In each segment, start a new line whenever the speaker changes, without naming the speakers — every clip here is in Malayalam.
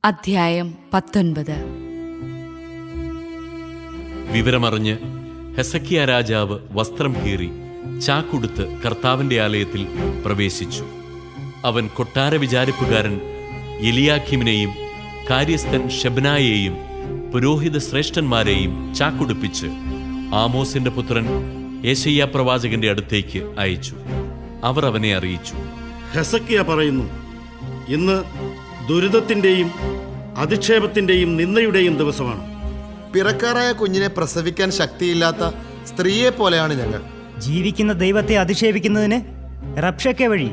അധ്യായം 19.
വിവരമറിഞ്ഞ് ഹെസക്കിയ രാജാവ് വസ്ത്രം കീറി ചാക്കുടുത്ത് കർത്താവിന്റെ ആലയത്തിൽ പ്രവേശിച്ചു. അവൻ കൊട്ടാര വിചാരിപ്പുകാരൻ എലിയാക്കിമിനെയും കാര്യസ്ഥൻ ഷെബ്നായെയും പുരോഹിത ശ്രേഷ്ഠന്മാരെയും ചാക്കുടുപ്പിച്ച് ആമോസിന്റെ പുത്രൻ യെശയ്യാ പ്രവാചകന്റെ അടുത്തേക്ക് അയച്ചു. അവർ അവനെ അറിയിച്ചു,
ഹെസക്കിയ പറയുന്നു, ഇന്ന് ദുരിതത്തിന്റെയും അധിക്ഷേപത്തിന്റെയും നിന്ദയുടെയും ദിവസമാണ്.
പിറക്കാറായ കുഞ്ഞിനെ പ്രസവിക്കാൻ ശക്തിയില്ലാത്ത സ്ത്രീയെ പോലെയാണ് ഞങ്ങൾ.
ജീവിക്കുന്ന ദൈവത്തെ അധിക്ഷേപിക്കുന്നതിന് റബ്ഷക്കെ വഴി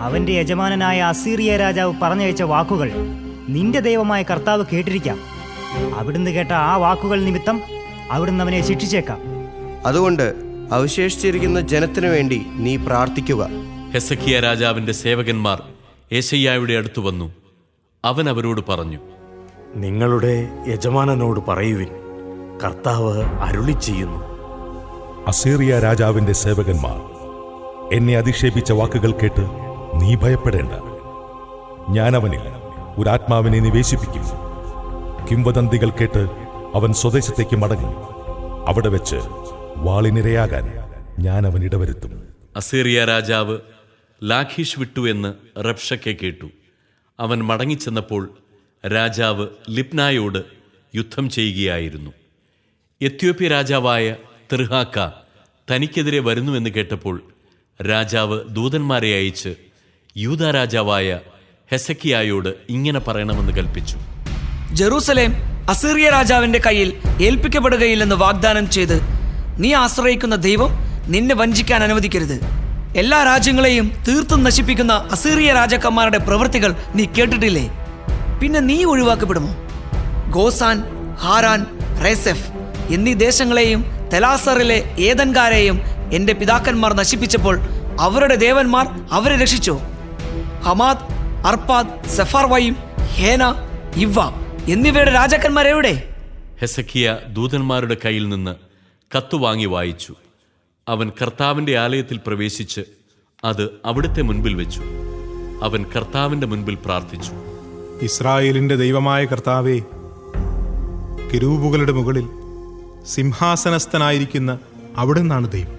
അവന്റെ യജമാനനായ അസീറിയ രാജാവ് പറഞ്ഞയച്ച വാക്കുകൾ നിന്റെ ദൈവമായ കർത്താവ് കേട്ടിരിക്കാം. അവിടുന്ന് കേട്ട ആ വാക്കുകൾ നിമിത്തം അവിടുന്ന് അവനെ ശിക്ഷിച്ചേക്കാം.
അതുകൊണ്ട് അവശേഷിച്ചിരിക്കുന്ന ജനത്തിനു വേണ്ടി നീ പ്രാർത്ഥിക്കുക.
ഹെസക്കിയ രാജാവിന്റെ സേവകന്മാർ യെശയ്യായുടെ അടുത്തു വന്നു. അവൻ അവരോട് പറഞ്ഞു,
നിങ്ങളുടെ യജമാനനോട് പറയുവിൻ, കർത്താവ് അരുളി ചെയ്യുന്നു.
അസീറിയ രാജാവിന്റെ സേവകന്മാർ എന്നെ അധിക്ഷേപിച്ച വാക്കുകൾ കേട്ട് നീ ഭയപ്പെടേണ്ട. ഞാൻ അവനിൽ ഒരു ആത്മാവിനെ നിവേശിപ്പിക്കും. കിംവദന്തികൾ കേട്ട് അവൻ സ്വദേശത്തേക്ക് മടങ്ങും. അവിടെ വെച്ച് വാളിനിരയാകാൻ ഞാൻ അവൻ ഇടവരുത്തും.
അസീറിയ രാജാവ് ലാഖീഷ് വിട്ടു എന്ന് റബ്ഷക്കെ കേട്ടു. അവൻ മടങ്ങിച്ചെന്നപ്പോൾ രാജാവ് ലിബ്നായോട് യുദ്ധം ചെയ്യുകയായിരുന്നു. എത്യോപ്യ രാജാവായ തിർഹാക്ക തനിക്കെതിരെ വരുന്നുവെന്ന് കേട്ടപ്പോൾ രാജാവ് ദൂതന്മാരെ അയച്ച് യൂദാ രാജാവായ ഹെസക്കിയായോട് ഇങ്ങനെ പറയണമെന്ന് കൽപ്പിച്ചു:
ജെറൂസലേം അസീറിയ രാജാവിന്റെ കയ്യിൽ ഏൽപ്പിക്കപ്പെടുകയില്ലെന്ന് വാഗ്ദാനം ചെയ്ത് നീ ആശ്രയിക്കുന്ന ദൈവം നിന്നെ വഞ്ചിക്കാൻ അനുവദിക്കരുത്. എല്ലാ രാജ്യങ്ങളെയും തീർത്തും നശിപ്പിക്കുന്ന അസീറിയ രാജാക്കന്മാരുടെ പ്രവൃത്തികൾ നീ കേട്ടിട്ടില്ലേ? പിന്നെ നീ ഒഴിവാക്കപ്പെടുമോ? ഗോസാൻ, ഹാരാൻ, റേസെഫ് എന്നീ ദേശങ്ങളെയും തെലാസറിലെ ഏദൻകാരെയും എൻ്റെ പിതാക്കന്മാർ നശിപ്പിച്ചപ്പോൾ അവരുടെ ദേവന്മാർ അവരെ രക്ഷിച്ചോ? ഹമാദ്, അർപ്പാദ്, സെഫാർവയും, ഹേന, ഇവ്വ എന്നിവയുടെ രാജാക്കന്മാരെവിടെ?
ഹെസക്കിയ ദൂതന്മാരുടെ കയ്യിൽ നിന്ന് കത്ത് വാങ്ങി വായിച്ചു. അവൻ കർത്താവിന്റെ ആലയത്തിൽ പ്രവേശിച്ച് അത് അവിടുത്തെ മുൻപിൽ വെച്ചു. അവൻ കർത്താവിന്റെ മുൻപിൽ പ്രാർത്ഥിച്ചു:
ഇസ്രായേലിന്റെ ദൈവമായ കർത്താവേ, കെരൂബുകളുടെ മുകളിൽ സിംഹാസനസ്ഥനായിരിക്കുന്ന അവിടുന്നാണ് ദൈവം.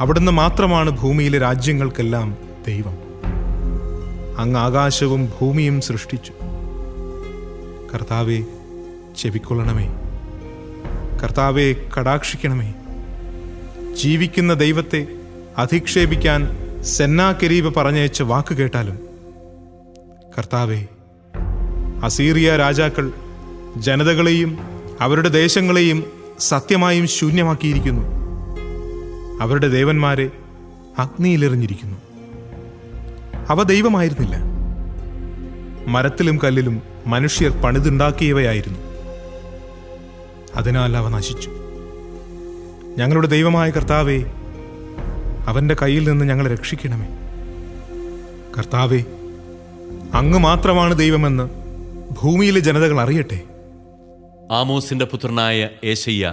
അവിടുന്ന് മാത്രമാണ് ഭൂമിയിലെ രാജ്യങ്ങൾക്കെല്ലാം ദൈവം. അങ്ങ് ആകാശവും ഭൂമിയും സൃഷ്ടിച്ചു. കർത്താവേ, ചെവിക്കൊള്ളണമേ. കർത്താവേ, കടാക്ഷിക്കണമേ. ജീവിക്കുന്ന ദൈവത്തെ അധിക്ഷേപിക്കാൻ സെന്നാകെരീബ് പറഞ്ഞയച്ച വാക്ക് കേട്ടാലും കർത്താവേ, അസീറിയ രാജാക്കൾ ജനതകളെയും അവരുടെ ദേശങ്ങളെയും സത്യമായും ശൂന്യമാക്കിയിരിക്കുന്നു. അവരുടെ ദേവന്മാരെ അഗ്നിയിലെറിഞ്ഞിരിക്കുന്നു. അവ ദൈവമായിരുന്നില്ല, മരത്തിലും കല്ലിലും മനുഷ്യർ പണിതുണ്ടാക്കിയവയായിരുന്നു. അതിനാൽ അവ നശിച്ചു. ഞങ്ങളുടെ ദൈവമായ കർത്താവേ, അവന്റെ കയ്യിൽ നിന്ന് ഞങ്ങളെ രക്ഷിക്കണമേ. കർത്താവേ, അങ്ങ് മാത്രമാണ് ദൈവമെന്ന് ഭൂമിയിലെ ജനതകൾ അറിയട്ടെ.
ആമോസിന്റെ പുത്രനായ യെശയ്യാ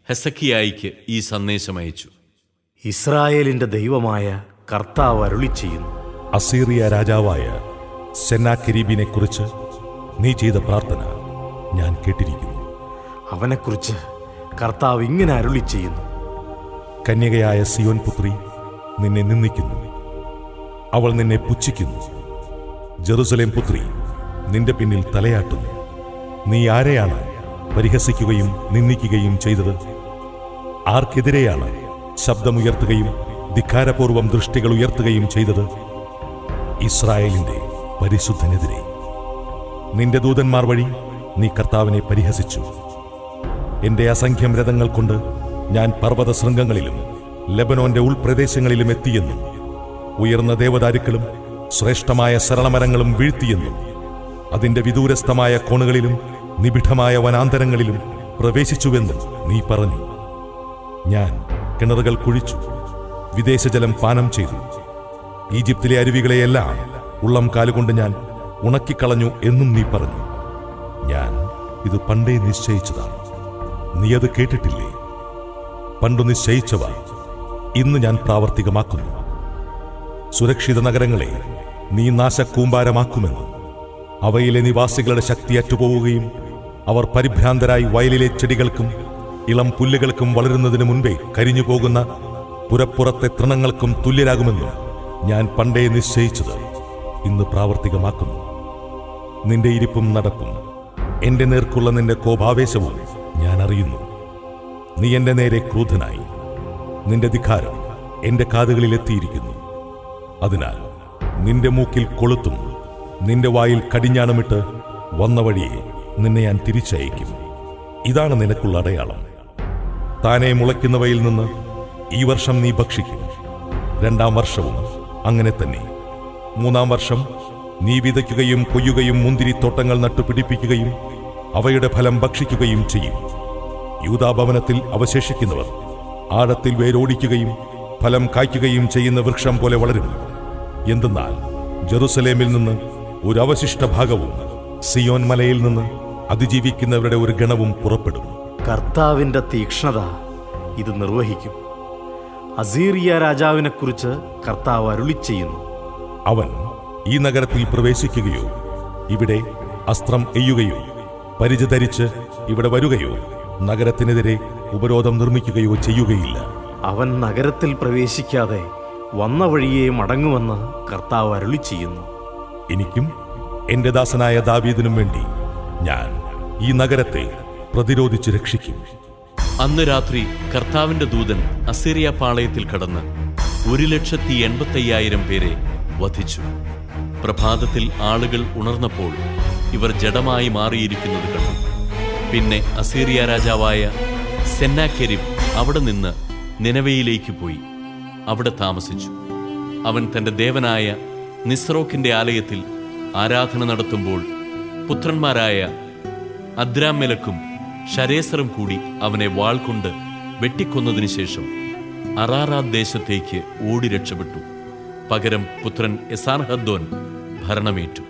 ഹെസക്കിയായിക്ക് ഈ സന്ദേശം അയച്ചു:
ഇസ്രായേലിന്റെ ദൈവമായ കർത്താവ് അരുളി ചെയ്യുന്നു.
അസീറിയ രാജാവായ സെന്നാകെരീബിനെ കുറിച്ച് നീ ചെയ്ത പ്രാർത്ഥന ഞാൻ കേട്ടിരിക്കുന്നു.
അവനെക്കുറിച്ച് കർത്താവ് ഇങ്ങനെ അരുളി ചെയ്യുന്നു.
കന്യകയായ സിയോൻ പുത്രി നിന്നെ നിന്ദിക്കുന്നു, അവൾ നിന്നെ പുച്ഛിക്കുന്നു. ജെറുസലേം പുത്രി നിന്റെ പിന്നിൽ തലയാട്ടുന്നു. നീ ആരെയാണ് പരിഹസിക്കുകയും നിന്ദിക്കുകയും ചെയ്തത്? ആർക്കെതിരെയാണ് ശബ്ദമുയർത്തുകയും ധിക്കാരപൂർവം ദൃഷ്ടികൾ ഉയർത്തുകയും ചെയ്തത്? ഇസ്രായേലിന്റെ പരിശുദ്ധനെതിരെ. നിന്റെ ദൂതന്മാർ വഴി നീ കർത്താവിനെ പരിഹസിച്ചു. എന്റെ അസംഖ്യം രഥങ്ങൾ കൊണ്ട് ഞാൻ പർവ്വത ശൃംഗങ്ങളിലും ലെബനോന്റെ ഉൾപ്രദേശങ്ങളിലും എത്തിയെന്നും ഉയർന്ന ദേവദാരുക്കളും ശ്രേഷ്ഠമായ സരളമരങ്ങളും വീഴ്ത്തിയെന്നും അതിന്റെ വിദൂരസ്ഥമായ കോണുകളിലും നിബിഡമായ വനാന്തരങ്ങളിലും പ്രവേശിച്ചുവെന്നും നീ പറഞ്ഞു. ഞാൻ കിണറുകൾ കുഴിച്ചു, വിദേശജലം പാനം ചെയ്തു. ഈജിപ്തിലെ അരുവികളെയെല്ലാം ഉള്ളം കാലുകൊണ്ട് ഞാൻ ഉണക്കിക്കളഞ്ഞു എന്നും നീ പറഞ്ഞു. ഞാൻ ഇത് പണ്ടേ നിശ്ചയിച്ചതാണ്, നീ അത് കേട്ടിട്ടില്ലേ? പണ്ടു നിശ്ചയിച്ചവ ഇന്ന് ഞാൻ പ്രാവർത്തികമാക്കുന്നു. സുരക്ഷിത നഗരങ്ങളെ നീ നാശക്കൂമ്പാരമാക്കുമെന്നും അവയിലെ നിവാസികളുടെ ശക്തി അറ്റുപോവുകയും അവർ പരിഭ്രാന്തരായി വയലിലെ ചെടികൾക്കും ഇളം പുല്ലുകൾക്കും വളരുന്നതിനു മുൻപേ കരിഞ്ഞു പോകുന്ന പുരപ്പുറത്തെ തൃണങ്ങൾക്കും തുല്യരാകുമെന്നും ഞാൻ പണ്ടേ നിശ്ചയിച്ചത് ഇന്ന് പ്രാവർത്തികമാക്കുന്നു. നിന്റെ ഇരിപ്പും നടപ്പും എന്റെ നേർക്കുള്ള നിന്റെ കോപാവേശവും ഞാൻ അറിയുന്നു. നീ എന്റെ നേരെ ക്രൂധനായി. നിന്റെ ധിക്കാരം എന്റെ കാതുകളിലെത്തിയിരിക്കുന്നു. അതിനാൽ നിന്റെ മൂക്കിൽ കൊളുത്തും നിന്റെ വായിൽ കടിഞ്ഞാണമിട്ട് വന്ന വഴിയെ നിന്നെ ഞാൻ തിരിച്ചയക്കും. ഇതാണ് നിനക്കുള്ള അടയാളം. താനെ മുളയ്ക്കുന്നവയിൽ നിന്ന് ഈ വർഷം നീ ഭക്ഷിക്കും. 2-ാം വർഷവും അങ്ങനെ തന്നെ. 3-ാം വർഷം നീ വിതയ്ക്കുകയും കൊയ്യുകയും മുന്തിരിത്തോട്ടങ്ങൾ നട്ടുപിടിപ്പിക്കുകയും അവയുടെ ഫലം ഭക്ഷിക്കുകയും ചെയ്യും. യൂദാഭവനത്തിൽ അവശേഷിക്കുന്നവർ ആഴത്തിൽ വേരോടിക്കുകയും ഫലം കായ്ക്കുകയും ചെയ്യുന്ന വൃക്ഷം പോലെ വളരും. എന്തെന്നാൽ ജെറുസലേമിൽ നിന്ന് ഒരു അവശിഷ്ട ഭാഗവും സിയോൻ മലയിൽ നിന്ന് അതിജീവിക്കുന്നവരുടെ ഒരു ഗണവും പുറപ്പെടും.
കർത്താവിൻ്റെ തീക്ഷ്ണത ഇത് നിർവഹിക്കും. അസീറിയ രാജാവിനെക്കുറിച്ച് കർത്താവ് അരുളി ചെയ്യുന്നു.
അവൻ ഈ നഗരത്തിൽ പ്രവേശിക്കുകയോ ഇവിടെ അസ്ത്രം എയ്യുകയോ പരിച ധരിച്ച് ഇവിടെ വരുകയോ നഗരത്തിനെതിരെ ഉപരോധം നിർമ്മിക്കുകയോ ചെയ്യുകയില്ല.
അവൻ നഗരത്തിൽ പ്രവേശിക്കാതെ വന്ന വഴിയെ മടങ്ങുമെന്ന് കർത്താവ് അരുളി ചെയ്യുന്നു.
എനിക്കും എന്റെ ദാസനായ ദാവീദിനും വേണ്ടി ഞാൻ ഈ നഗരത്തെ പ്രതിരോധിച്ച് രക്ഷിക്കും.
അന്ന് രാത്രി കർത്താവിന്റെ ദൂതൻ അസീറിയ പാളയത്തിൽ കടന്ന് 1,85,000 പേരെ വധിച്ചു. പ്രഭാതത്തിൽ ആളുകൾ ഉണർന്നപ്പോൾ ഇവർ ജഡമായി മാറിയിരിക്കുന്നത് കണ്ടു. പിന്നെ അസീറിയ രാജാവായ സെന്നാകെരിബ് അവിടെ നിന്ന് നിനവയിലേക്ക് പോയി അവിടെ താമസിച്ചു. അവൻ തന്റെ ദേവനായ നിസ്രോക്കിന്റെ ആലയത്തിൽ ആരാധന നടത്തുമ്പോൾ പുത്രന്മാരായ അദ്രാമെലക്കും ശരേസറും കൂടി അവനെ വാൾ കൊണ്ട് വെട്ടിക്കൊന്നതിനു ശേഷം അറാറാത്ത് ദേശത്തേക്ക് ഓടി രക്ഷപ്പെട്ടു. പകരം പുത്രൻ എസാൻഹദ്ദോൻ ഭരണമേറ്റു.